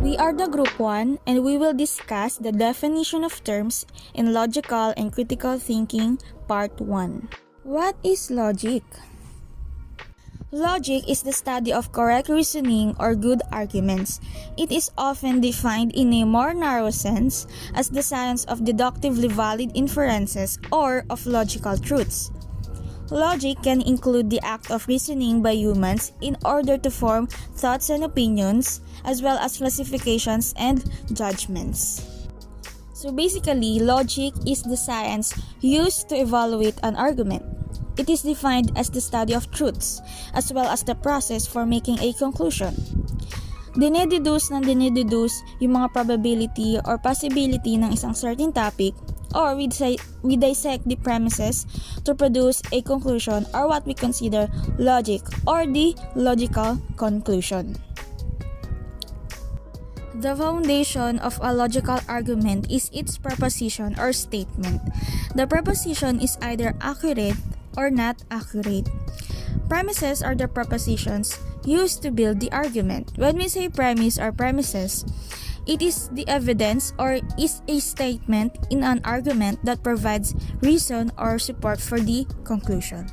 We are the Group 1 and we will discuss the definition of terms in logical and critical thinking part 1. What is logic? Logic is the study of correct reasoning or good arguments. It is often defined in a more narrow sense as the science of deductively valid inferences or of logical truths. Logic can include the act of reasoning by humans in order to form thoughts and opinions, as well as classifications and judgments. So basically, logic is the science used to evaluate an argument. It is defined as the study of truths, as well as the process for making a conclusion. Dinededuce yung mga probability or possibility ng isang certain topic, or we dissect the premises to produce a conclusion or what we consider logic or the logical conclusion. The foundation of a logical argument is its proposition or statement. The proposition is either accurate or not accurate. Premises are the propositions used to build the argument. When we say premise or premises, it is the evidence or is a statement in an argument that provides reason or support for the conclusion.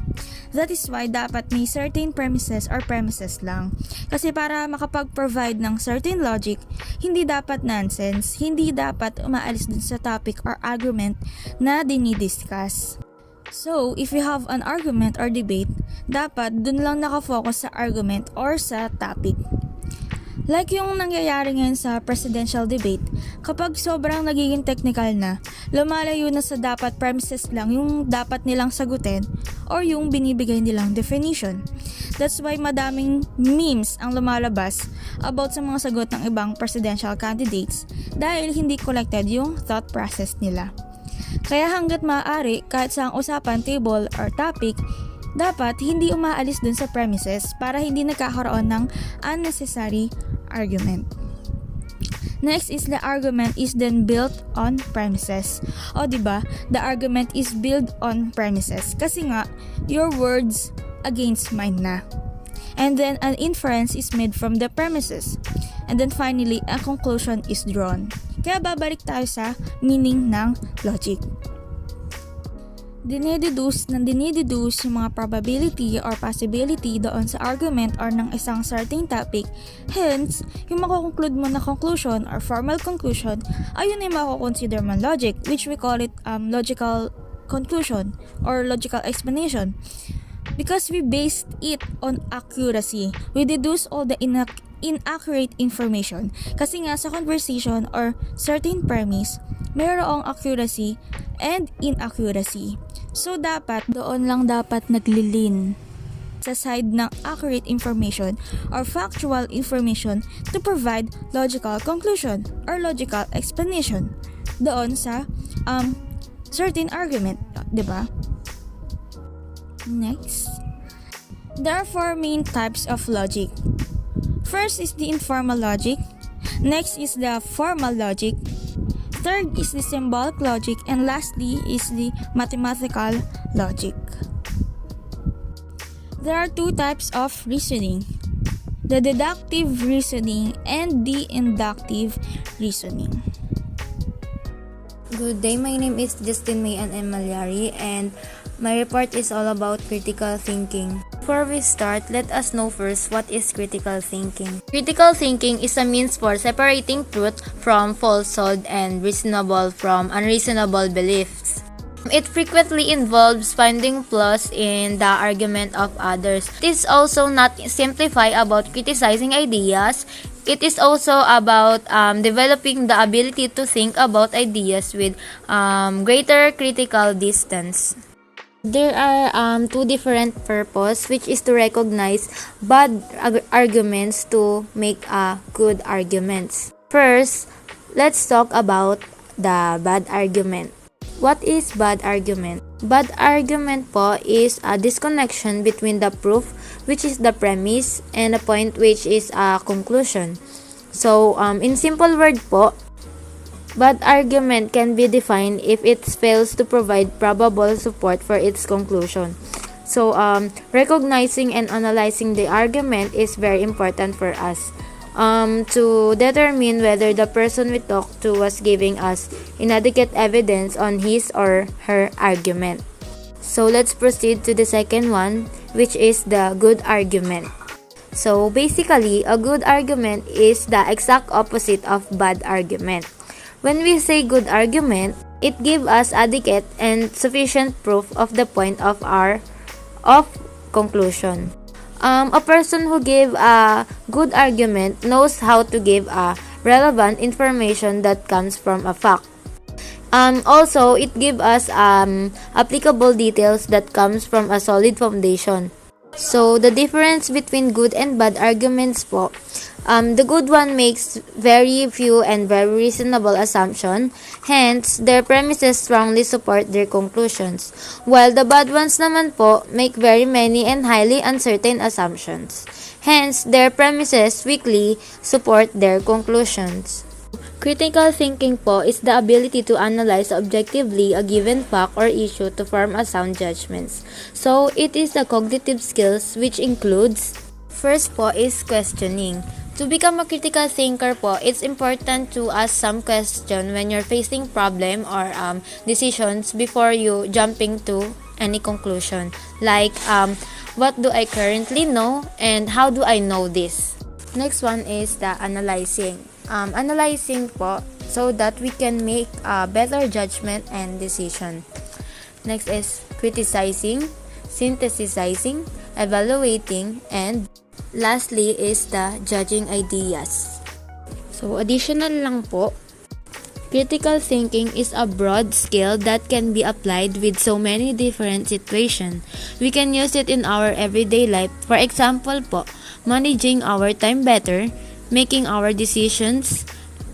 That is why dapat may certain premises or premises lang. Kasi para makapag-provide ng certain logic, hindi dapat nonsense, hindi dapat umaalis dun sa topic or argument na dinidiscuss. So, if you have an argument or debate, dapat dun lang nakafocus sa argument or sa topic. Like yung nangyayari ngayon sa presidential debate, kapag sobrang nagiging technical na, lumalayo na sa dapat premises lang yung dapat nilang sagutin or yung binibigay nilang definition. That's why madaming memes ang lumalabas about sa mga sagot ng ibang presidential candidates dahil hindi collected yung thought process nila. Kaya hanggat maaari, kahit sa ang usapan, table, or topic, dapat hindi umaalis dun sa premises para hindi nagkakaroon ng unnecessary argument. Next is the argument is then built on premises. O diba, the argument is built on premises. Kasi nga, your words against mine na. And then an inference is made from the premises. And then finally, a conclusion is drawn. Kaya babalik tayo sa meaning ng logic. Dinededuce yung mga probability or possibility doon sa argument or ng isang certain topic. Hence, yung makukonclude mo na conclusion or formal conclusion, ayun ay makukonsider man logic, which we call it logical conclusion or logical explanation. Because we based it on accuracy, we deduce all the inaccurate information. Kasi nga sa conversation or certain premise, mayroong accuracy and inaccuracy. So dapat doon lang dapat naglilin sa side ng accurate information or factual information to provide logical conclusion or logical explanation doon sa certain argument, 'di ba? Next, there are 4 main types of logic. First is the informal logic, next is the formal logic, third is the symbolic logic, and lastly is the mathematical logic. There are 2 types of reasoning, the deductive reasoning and the inductive reasoning. Good day, my name is Justin May and Emalyari, and my report is all about critical thinking. Before we start, let us know first what is critical thinking. Critical thinking is a means for separating truth from falsehood and reasonable from unreasonable beliefs. It frequently involves finding flaws in the argument of others. It is also not simplify about criticizing ideas. It is also about developing the ability to think about ideas with greater critical distance. There are 2 different purposes, which is to recognize bad arguments to make good arguments. First, let's talk about the bad argument. What is bad argument? Bad argument po is a disconnection between the proof, which is the premise, and the point, which is a conclusion. So, in simple word po, bad argument can be defined if it fails to provide probable support for its conclusion. So, recognizing and analyzing the argument is very important for us. to determine whether the person we talk to was giving us inadequate evidence on his or her argument. So let's proceed to the second one, which is the good argument. So basically, a good argument is the exact opposite of bad argument. When we say good argument, it gives us adequate and sufficient proof of the point of our conclusion. A person who gave a good argument knows how to give a relevant information that comes from a fact. Also, it gives us applicable details that comes from a solid foundation. So, the difference between good and bad arguments po, the good one makes very few and very reasonable assumptions, hence, their premises strongly support their conclusions, while the bad ones naman po make very many and highly uncertain assumptions, hence, their premises weakly support their conclusions. Critical thinking po is the ability to analyze objectively a given fact or issue to form a sound judgments. So, it is a cognitive skills which includes, first po is questioning. To become a critical thinker po, it's important to ask some question when you're facing problem or decisions before you jumping to any conclusion. Like, what do I currently know and how do I know this? Next one is the analyzing. Analyzing po so that we can make a better judgment and decision. Next is criticizing, synthesizing, evaluating, and lastly is the judging ideas. So additional lang po, critical thinking is a broad skill that can be applied with so many different situations. We can use it in our everyday life. For example po, managing our time better, making our decisions,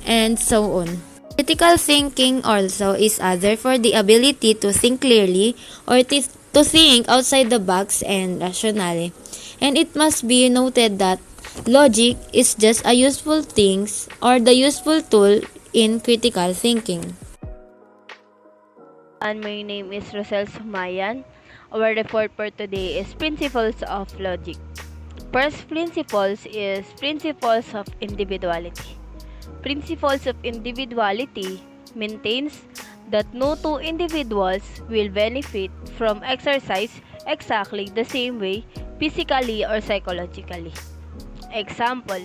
and so on. Critical thinking also is other for the ability to think clearly or to think outside the box and rationally. And it must be noted that logic is just a useful thing or the useful tool in critical thinking. And my name is Rosel Sumayan. Our report for today is Principles of Logic. First principles is principles of individuality. Principles of individuality maintains that no two individuals will benefit from exercise exactly the same way physically or psychologically. Example,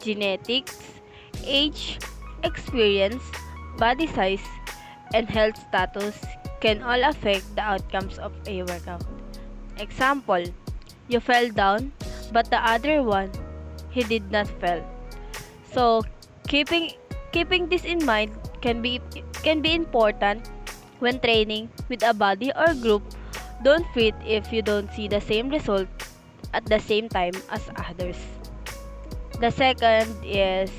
genetics, age, experience, body size, and health status can all affect the outcomes of a workout. Example, you fell down but the other one, he did not fall. So, keeping this in mind can be important when training with a body or group don't fit if you don't see the same result at the same time as others. The second is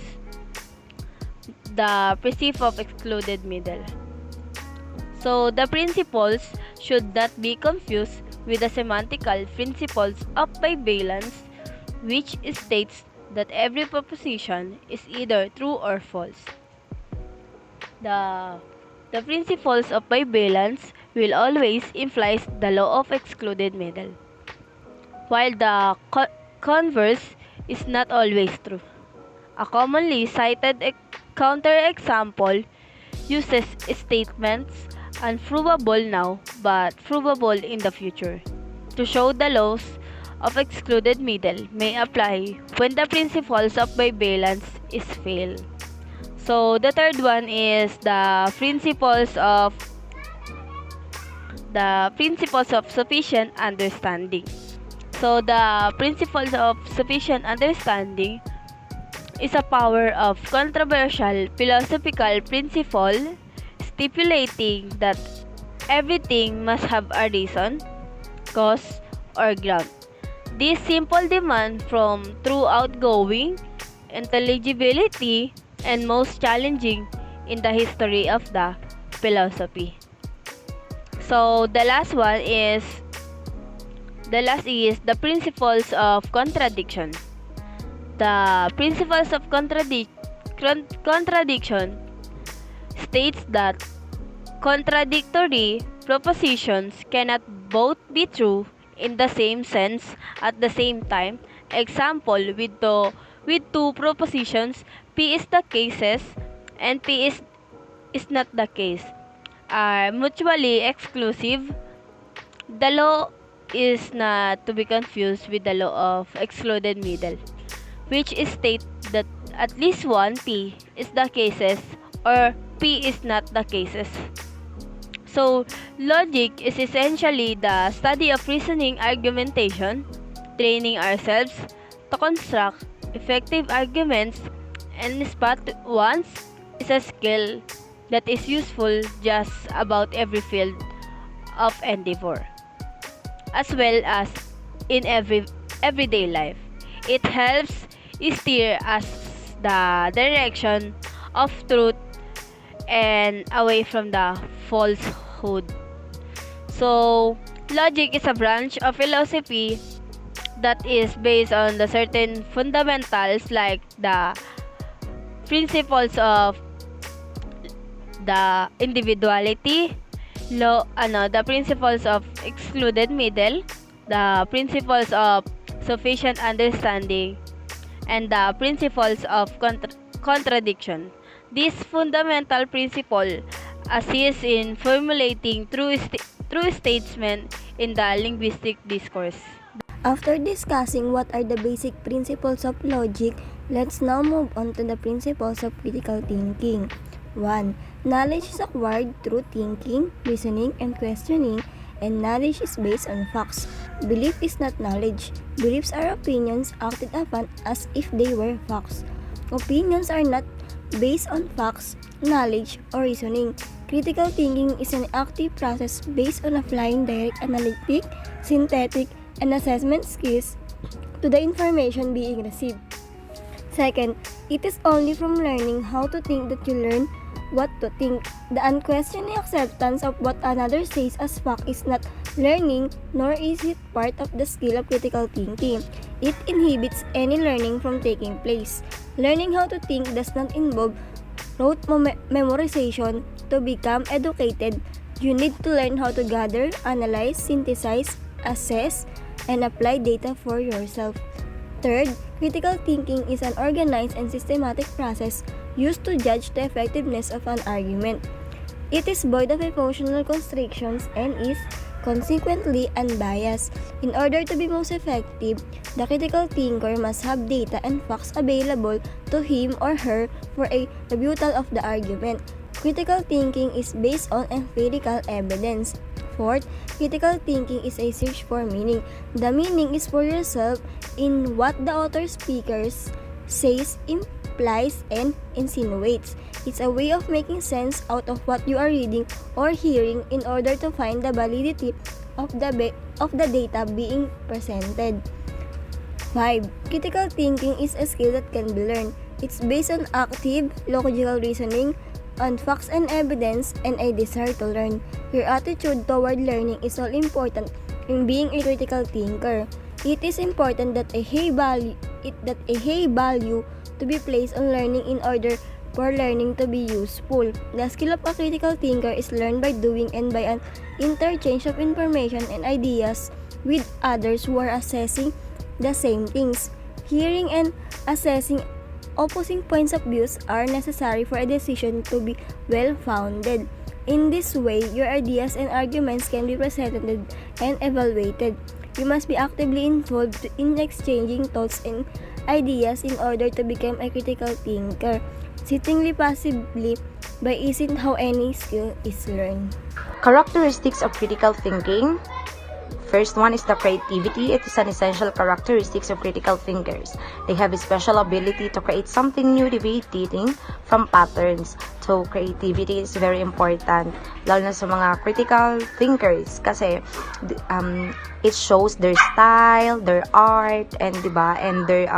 the principle of excluded middle. So, the principles should not be confused with the semantical principles of bivalence, which states that every proposition is either true or false. The principles of bivalence will always imply the law of excluded middle, while the converse is not always true. A commonly cited counterexample uses statements unprovable now but provable in the future to show the laws of excluded middle may apply when the principles of bivalence is fail. So the third one is the principles of sufficient understanding. So the principles of sufficient understanding is a power of controversial philosophical principle stipulating that everything must have a reason, cause, or ground. This simple demand from true outgoing, intelligibility, and most challenging in the history of the philosophy. So the last is the principles of contradiction. The principles of contradiction states that contradictory propositions cannot both be true in the same sense at the same time. Example, with the with two propositions, P is the cases and P is not the case, are mutually exclusive. The law is not to be confused with the law of excluded middle, which states that at least one P is the cases or P is not the cases. So, logic is essentially the study of reasoning argumentation, training ourselves to construct effective arguments and spot once is a skill that is useful just about every field of endeavor, as well as in everyday life. It helps steer us the direction of truth and away from the falsehood. So, logic is a branch of philosophy that is based on the certain fundamentals like the principles of the individuality, the principles of excluded middle, the principles of sufficient understanding, and the principles of contradiction. This fundamental principle assists in formulating true statement in the linguistic discourse. After discussing what are the basic principles of logic, let's now move on to the principles of critical thinking. 1. Knowledge is acquired through thinking, reasoning, and questioning, and knowledge is based on facts. Belief is not knowledge. Beliefs are opinions acted upon as if they were facts. Opinions are not based on facts, knowledge, or reasoning. Critical thinking is an active process based on applying direct analytic, synthetic, and assessment skills to the information being received. Second, it is only from learning how to think that you learn what to think. The unquestioning acceptance of what another says as fact is not learning, nor is it part of the skill of critical thinking. It inhibits any learning from taking place. Learning how to think does not involve rote memorization. To become educated, you need to learn how to gather, analyze, synthesize, assess, and apply data for yourself. Third, critical thinking is an organized and systematic process used to judge the effectiveness of an argument. It is void of emotional constrictions and is consequently unbiased. In order to be most effective, the critical thinker must have data and facts available to him or her for a rebuttal of the argument. Critical thinking is based on empirical evidence. Fourth, critical thinking is a search for meaning. The meaning is for yourself in what the author speakers says, implies, and insinuates. It's a way of making sense out of what you are reading or hearing in order to find the validity of the data being presented. 5. Critical thinking is a skill that can be learned. It's based on active, logical reasoning, on facts and evidence, and a desire to learn. Your attitude toward learning is all important in being a critical thinker. It is important that a high value to be placed on learning in order for learning to be useful. The skill of a critical thinker is learned by doing and by an interchange of information and ideas with others who are assessing the same things. Hearing and assessing opposing points of views are necessary for a decision to be well-founded. In this way, your ideas and arguments can be presented and evaluated. You must be actively involved in exchanging thoughts and ideas in order to become a critical thinker. Sittingly passively by isn't how any skill is learned. Characteristics of critical thinking. First one is the creativity. It is an essential characteristic of critical thinkers. They have a special ability to create something new, deviating from patterns. So, creativity is very important, lalo na sa mga critical thinkers kasi it shows their style, their art, and diba, and their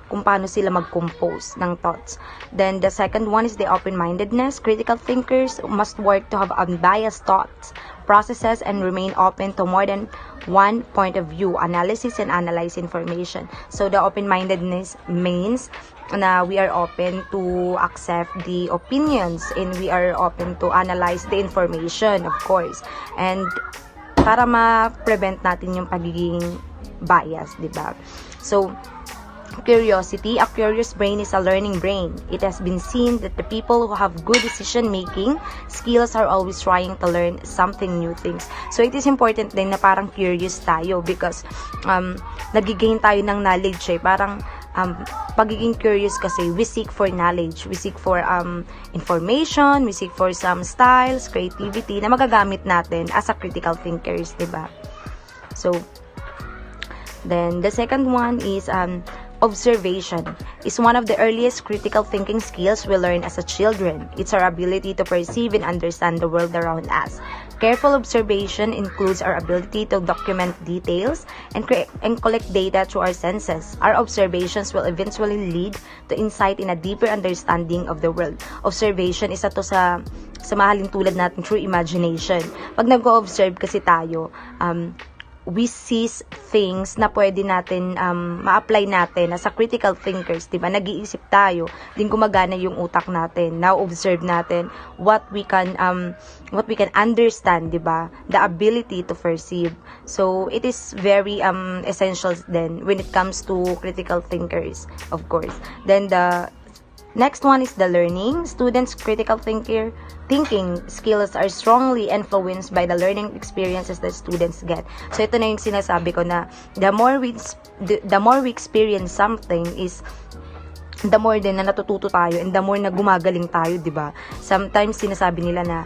kung paano sila mag-compose ng thoughts. Then, the second one is the open-mindedness. Critical thinkers must work to have unbiased thoughts, processes, and remain open to more than one point of view, analysis, and analyze information. So, the open-mindedness means na we are open to accept the opinions and we are open to analyze the information, of course. And para ma-prevent natin yung pagiging bias, di ba? So, Curiosity. A curious brain is a learning brain. It has been seen that the people who have good decision-making skills are always trying to learn something new things. So, it is important din na parang curious tayo because nagigain tayo ng knowledge Parang pagiging curious kasi, we seek for knowledge, we seek for information, we seek for some styles, creativity na magagamit natin as a critical thinkers, diba? So, then the second one is observation. Is one of the earliest critical thinking skills we learn as a children. It's our ability to perceive and understand the world around us. Careful observation includes our ability to document details and collect data through our senses. Our observations will eventually lead to insight in a deeper understanding of the world. Observation, isa to sa mahalin tulad natin through imagination. Pag nag-observe kasi tayo, we sees things na pwede natin ma-apply natin as a critical thinkers, diba? Nag-iisip tayo, din gumagana yung utak natin. Now observe natin what we can understand, diba? The ability to perceive. So it is very essential then when it comes to critical thinkers, of course. Then the next one is the learning. Students' critical thinking skills are strongly influenced by the learning experiences that students get. So ito na yung sinasabi ko na the more we experience something is the more din na natututo tayo and the more na gumagaling tayo, di ba? Sometimes sinasabi nila na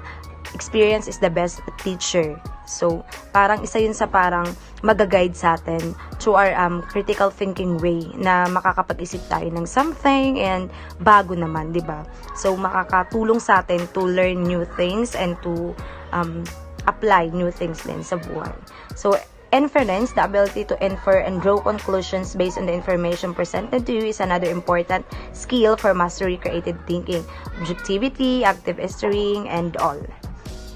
experience is the best teacher. So, parang isa yun sa parang mag-guide sa atin through our critical thinking way na makakapag-isip tayo ng something and bago naman, di ba? So, makakatulong sa atin to learn new things and to apply new things din sa buhay. So, inference, the ability to infer and draw conclusions based on the information presented to you is another important skill for mastery creative thinking. Objectivity, active history, and all.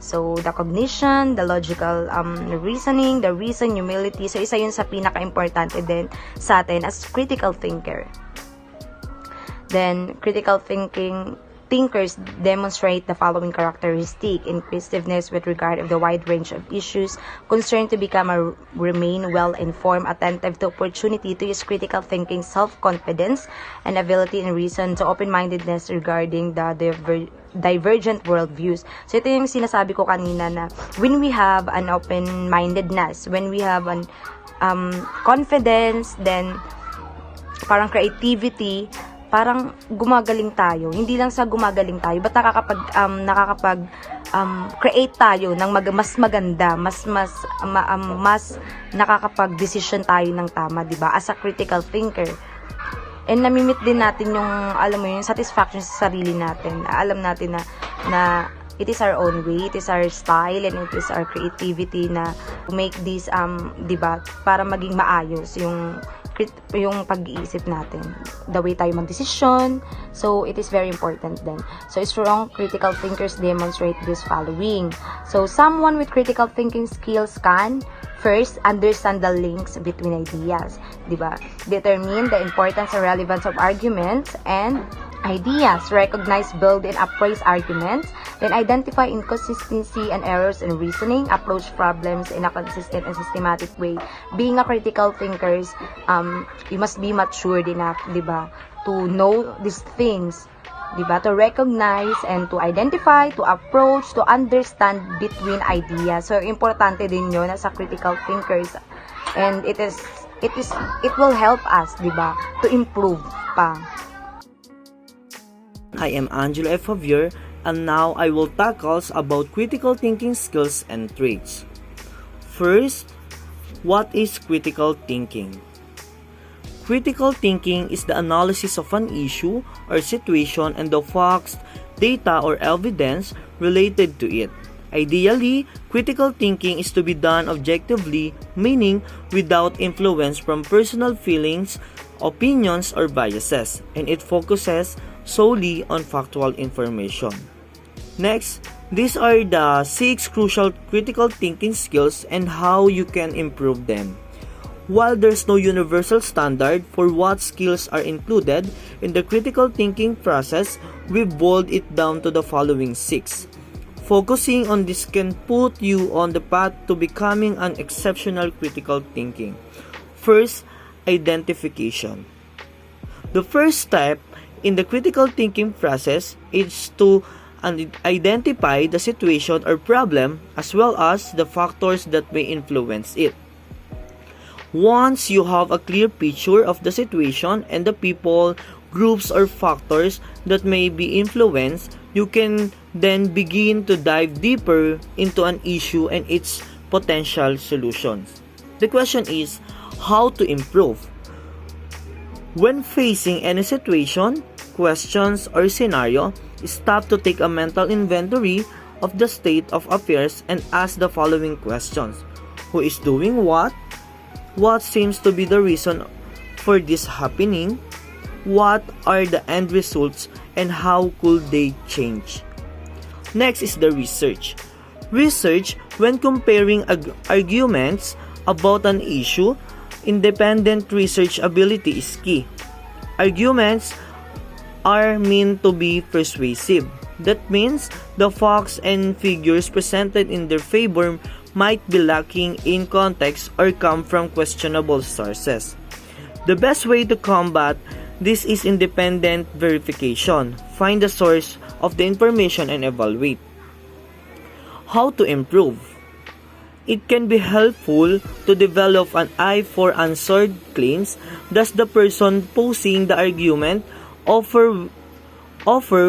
So, the cognition, the logical reasoning, the reason, humility. So, isa yun sa pinaka-importante din sa atin as critical thinker. Then, critical thinkers demonstrate the following characteristic: inquisitiveness with regard of the wide range of issues, concern to become or remain well-informed, attentive to opportunity to use critical thinking, self-confidence, and ability and reason to open-mindedness regarding the divergent worldviews. So, ito yung sinasabi ko kanina na when we have an open-mindedness, when we have an confidence, then parang creativity, parang gumagaling tayo. Hindi lang sa gumagaling tayo, but create tayo ng mas maganda, mas nakakapag-decision tayo ng tama, di ba? As a critical thinker. And namimit din natin yung, alam mo yun, satisfaction sa sarili natin. Alam natin na it is our own way, it is our style, and it is our creativity na make this, di ba, para maging maayos yung pag-iisip natin, the way tayo mag-decision. So it is very important then. So strong critical thinkers demonstrate this following. So someone with critical thinking skills can first understand the links between ideas, diba? Determine the importance and relevance of arguments and ideas, recognize, build, and appraise arguments, then identify inconsistency and errors in reasoning, approach problems in a consistent and systematic way. Being a critical thinkers, you must be matured enough, diba, to know these things, diba, to recognize and to identify, to approach, to understand between ideas. So, importante din yun as a critical thinkers, and it will help us, diba, to improve pa. I am Angelo F. Javier, and now I will tackle about critical thinking skills and traits. First, what is critical thinking? Critical thinking is the analysis of an issue or situation and the facts, data, or evidence related to it. Ideally, critical thinking is to be done objectively, meaning without influence from personal feelings, opinions, or biases, and it focuses solely on factual information. Next, these are the 6 crucial critical thinking skills and how you can improve them. While there's no universal standard for what skills are included in the critical thinking process, we boiled it down to the following 6. Focusing on this can put you on the path to becoming an exceptional critical thinking. First, identification. The first step in the critical thinking process is to identify the situation or problem as well as the factors that may influence it. Once you have a clear picture of the situation and the people, groups, or factors that may be influenced, you can then begin to dive deeper into an issue and its potential solutions. The question is, how to improve? When facing any situation, questions, or scenario, stop to take a mental inventory of the state of affairs and ask the following questions. Who is doing what? What seems to be the reason for this happening? What are the end results and how could they change? Next is the research. Research, when comparing arguments about an issue, independent research ability is key. Arguments are meant to be persuasive. That means the facts and figures presented in their favor might be lacking in context or come from questionable sources. The best way to combat this is independent verification. Find the source of the information and evaluate. How to improve? It can be helpful to develop an eye for answered claims. Does the person posing the argument offer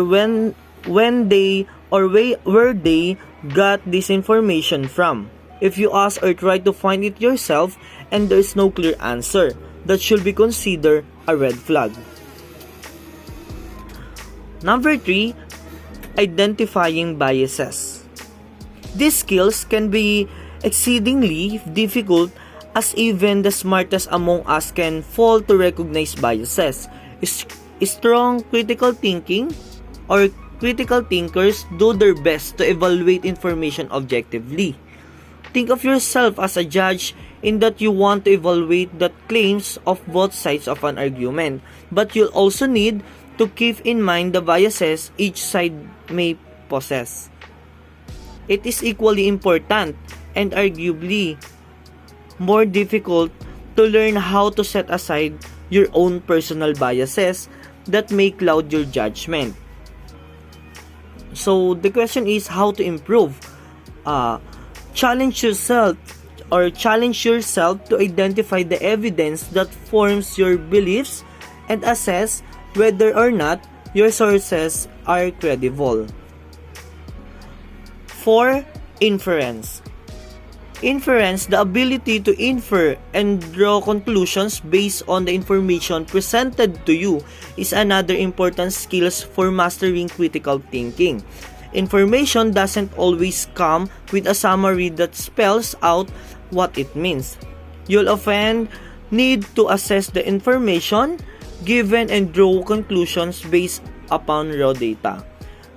when they or where they got this information from? If you ask or try to find it yourself and there is no clear answer, that should be considered a red flag. Number 3, identifying biases. These skills can be exceedingly difficult as even the smartest among us can fail to recognize biases. Strong critical thinking or critical thinkers do their best to evaluate information objectively. Think of yourself as a judge in that you want to evaluate the claims of both sides of an argument, but you'll also need to keep in mind the biases each side may possess. It is equally important and arguably more difficult to learn how to set aside your own personal biases that may cloud your judgment. So the question is how to improve. Challenge yourself to identify the evidence that forms your beliefs and assess whether or not your sources are credible. 4. Inference. Inference, the ability to infer and draw conclusions based on the information presented to you, is another important skill for mastering critical thinking. Information doesn't always come with a summary that spells out what it means. You'll often need to assess the information given and draw conclusions based upon raw data.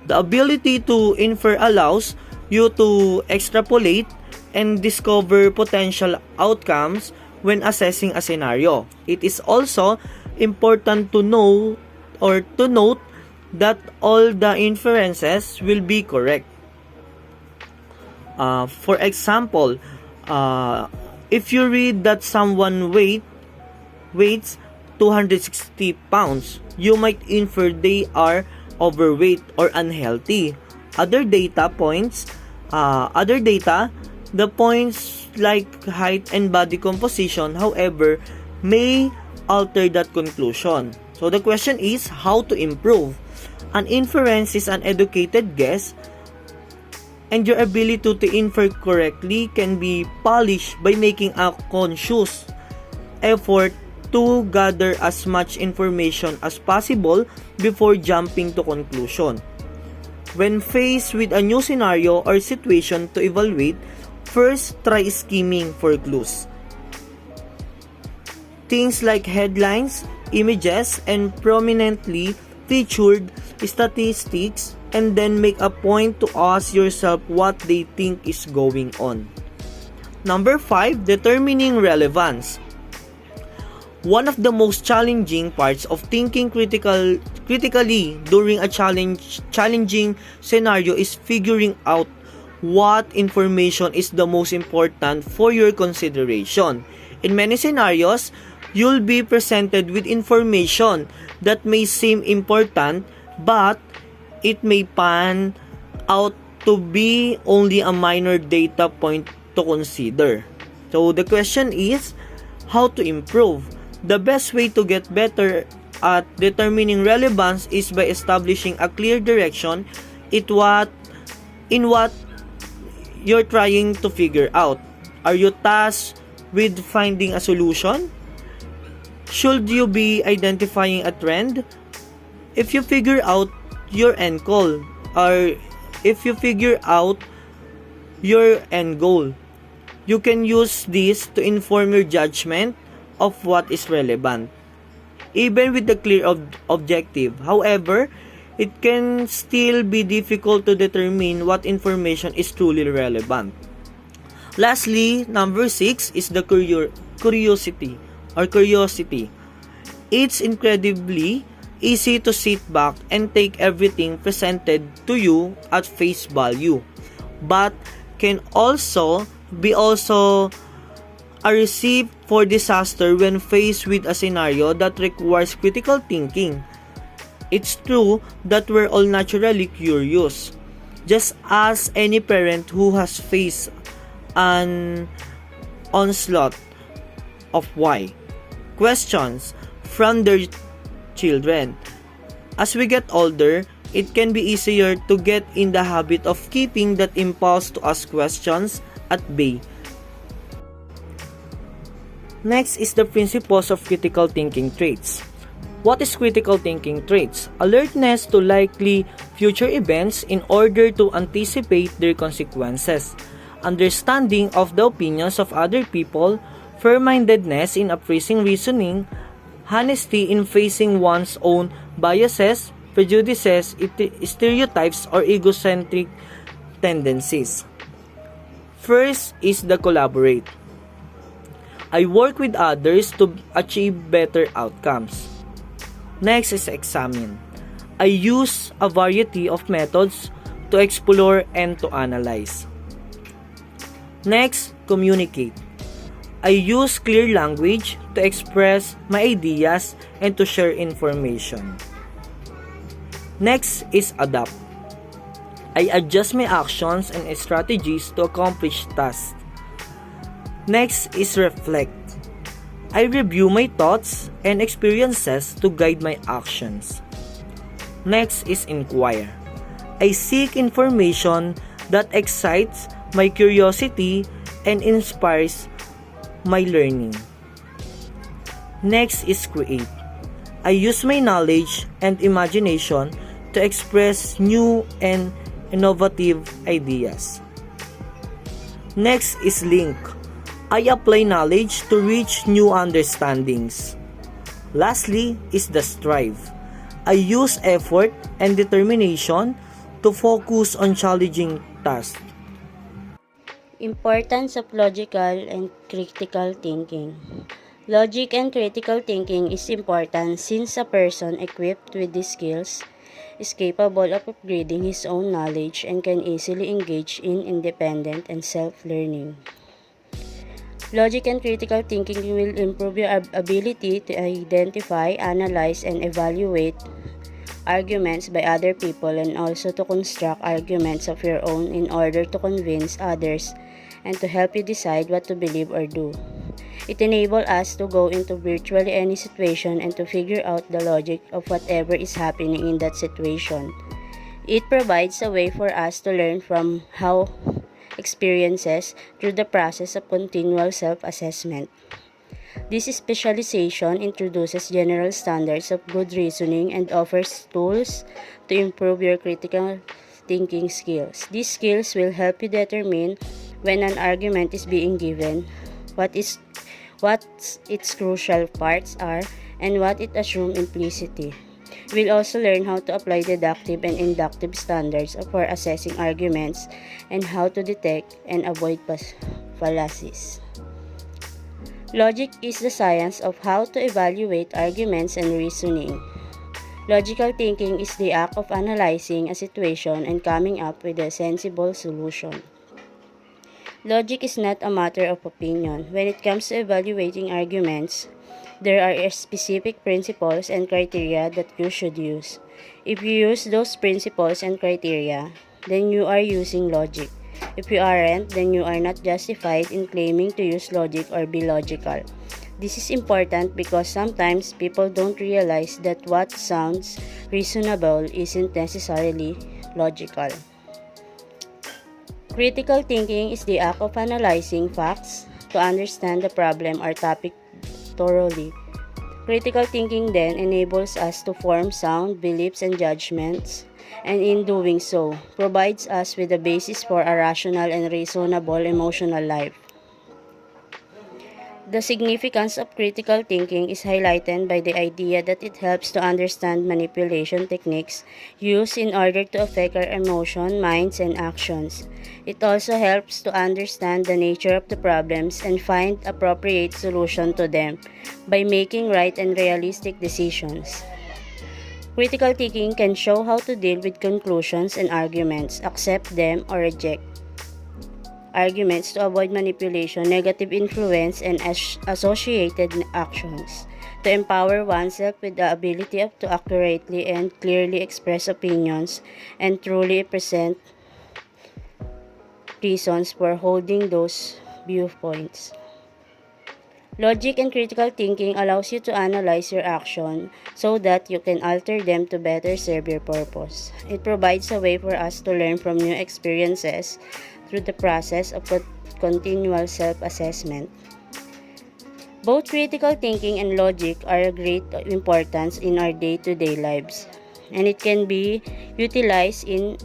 The ability to infer allows you to extrapolate and discover potential outcomes when assessing a scenario. It is also important to note that all the inferences will be correct. For example, if you read that someone weighs 260 pounds, you might infer they are overweight or unhealthy. Other data, the points like height and body composition, however, may alter that conclusion. So the question is how to improve. An inference is an educated guess, and your ability to infer correctly can be polished by making a conscious effort to gather as much information as possible before jumping to conclusion. When faced with a new scenario or situation to evaluate, first try skimming for clues. Things like headlines, images, and prominently featured statistics, and then make a point to ask yourself what they think is going on. Number 5, determining relevance. One of the most challenging parts of thinking critically during a challenging scenario is figuring out what information is the most important for your consideration. In many scenarios, you'll be presented with information that may seem important, but it may pan out to be only a minor data point to consider. So the question is, how to improve? The best way to get better at determining relevance is by establishing a clear direction in what you're trying to figure out. Are you tasked with finding a solution? Should you be identifying a trend? If you figure out your end goal, or if you figure out your end goal, you can use this to inform your judgment of what is relevant. Even with the clear objective, however, it can still be difficult to determine what information is truly relevant. Lastly, number 6 is the curiosity. It's incredibly easy to sit back and take everything presented to you at face value, but can also be a recipe for disaster when faced with a scenario that requires critical thinking. It's true that we're all naturally curious. Just as any parent who has faced an onslaught of why questions from their children. As we get older, it can be easier to get in the habit of keeping that impulse to ask questions at bay. Next is the principles of critical thinking traits. What is critical thinking traits? Alertness to likely future events in order to anticipate their consequences. Understanding of the opinions of other people, fair-mindedness in appraising reasoning, honesty in facing one's own biases, prejudices, stereotypes, or egocentric tendencies. First is the collaborate. I work with others to achieve better outcomes. Next is examine. I use a variety of methods to explore and to analyze. Next, communicate. I use clear language to express my ideas and to share information. Next is adapt. I adjust my actions and strategies to accomplish tasks. Next is reflect. I review my thoughts and experiences to guide my actions. Next is inquire. I seek information that excites my curiosity and inspires my learning. Next is create. I use my knowledge and imagination to express new and innovative ideas. Next is link. I apply knowledge to reach new understandings. Lastly is the strive. I use effort and determination to focus on challenging tasks. Importance of logical and critical thinking. Logic and critical thinking is important since a person equipped with these skills is capable of upgrading his own knowledge and can easily engage in independent and self-learning. Logic and critical thinking will improve your ability to identify, analyze, and evaluate arguments by other people and also to construct arguments of your own in order to convince others and to help you decide what to believe or do. It enables us to go into virtually any situation and to figure out the logic of whatever is happening in that situation. It provides a way for us to learn from how experiences through the process of continual self-assessment. This specialization introduces general standards of good reasoning and offers tools to improve your critical thinking skills. These skills will help you determine when an argument is being given, what its crucial parts are, and what it assumes implicitly. We'll also learn how to apply deductive and inductive standards for assessing arguments and how to detect and avoid fallacies. Logic is the science of how to evaluate arguments and reasoning. Logical thinking is the act of analyzing a situation and coming up with a sensible solution. Logic is not a matter of opinion. When it comes to evaluating arguments, there are specific principles and criteria that you should use. If you use those principles and criteria, then you are using logic. If you aren't, then you are not justified in claiming to use logic or be logical. This is important because sometimes people don't realize that what sounds reasonable isn't necessarily logical. Critical thinking is the act of analyzing facts to understand the problem or topic thoroughly. Critical thinking then enables us to form sound beliefs and judgments, and in doing so, provides us with a basis for a rational and reasonable emotional life. The significance of critical thinking is highlighted by the idea that it helps to understand manipulation techniques used in order to affect our emotions, minds, and actions. It also helps to understand the nature of the problems and find appropriate solution to them by making right and realistic decisions. Critical thinking can show how to deal with conclusions and arguments, accept them or reject arguments to avoid manipulation, negative influence, and associated actions, to empower oneself with the ability to accurately and clearly express opinions and truly present reasons for holding those viewpoints. Logic and critical thinking allows you to analyze your action so that you can alter them to better serve your purpose. It provides a way for us to learn from new experiences through the process of continual self-assessment. Both critical thinking and logic are of great importance in our day-to-day lives, and it can be utilized in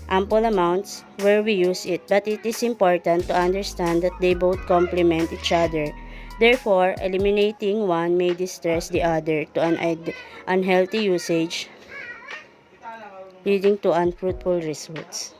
ample amounts where we use it, but it is important to understand that they both complement each other. Therefore, eliminating one may distress the other to an unhealthy usage, leading to unfruitful results.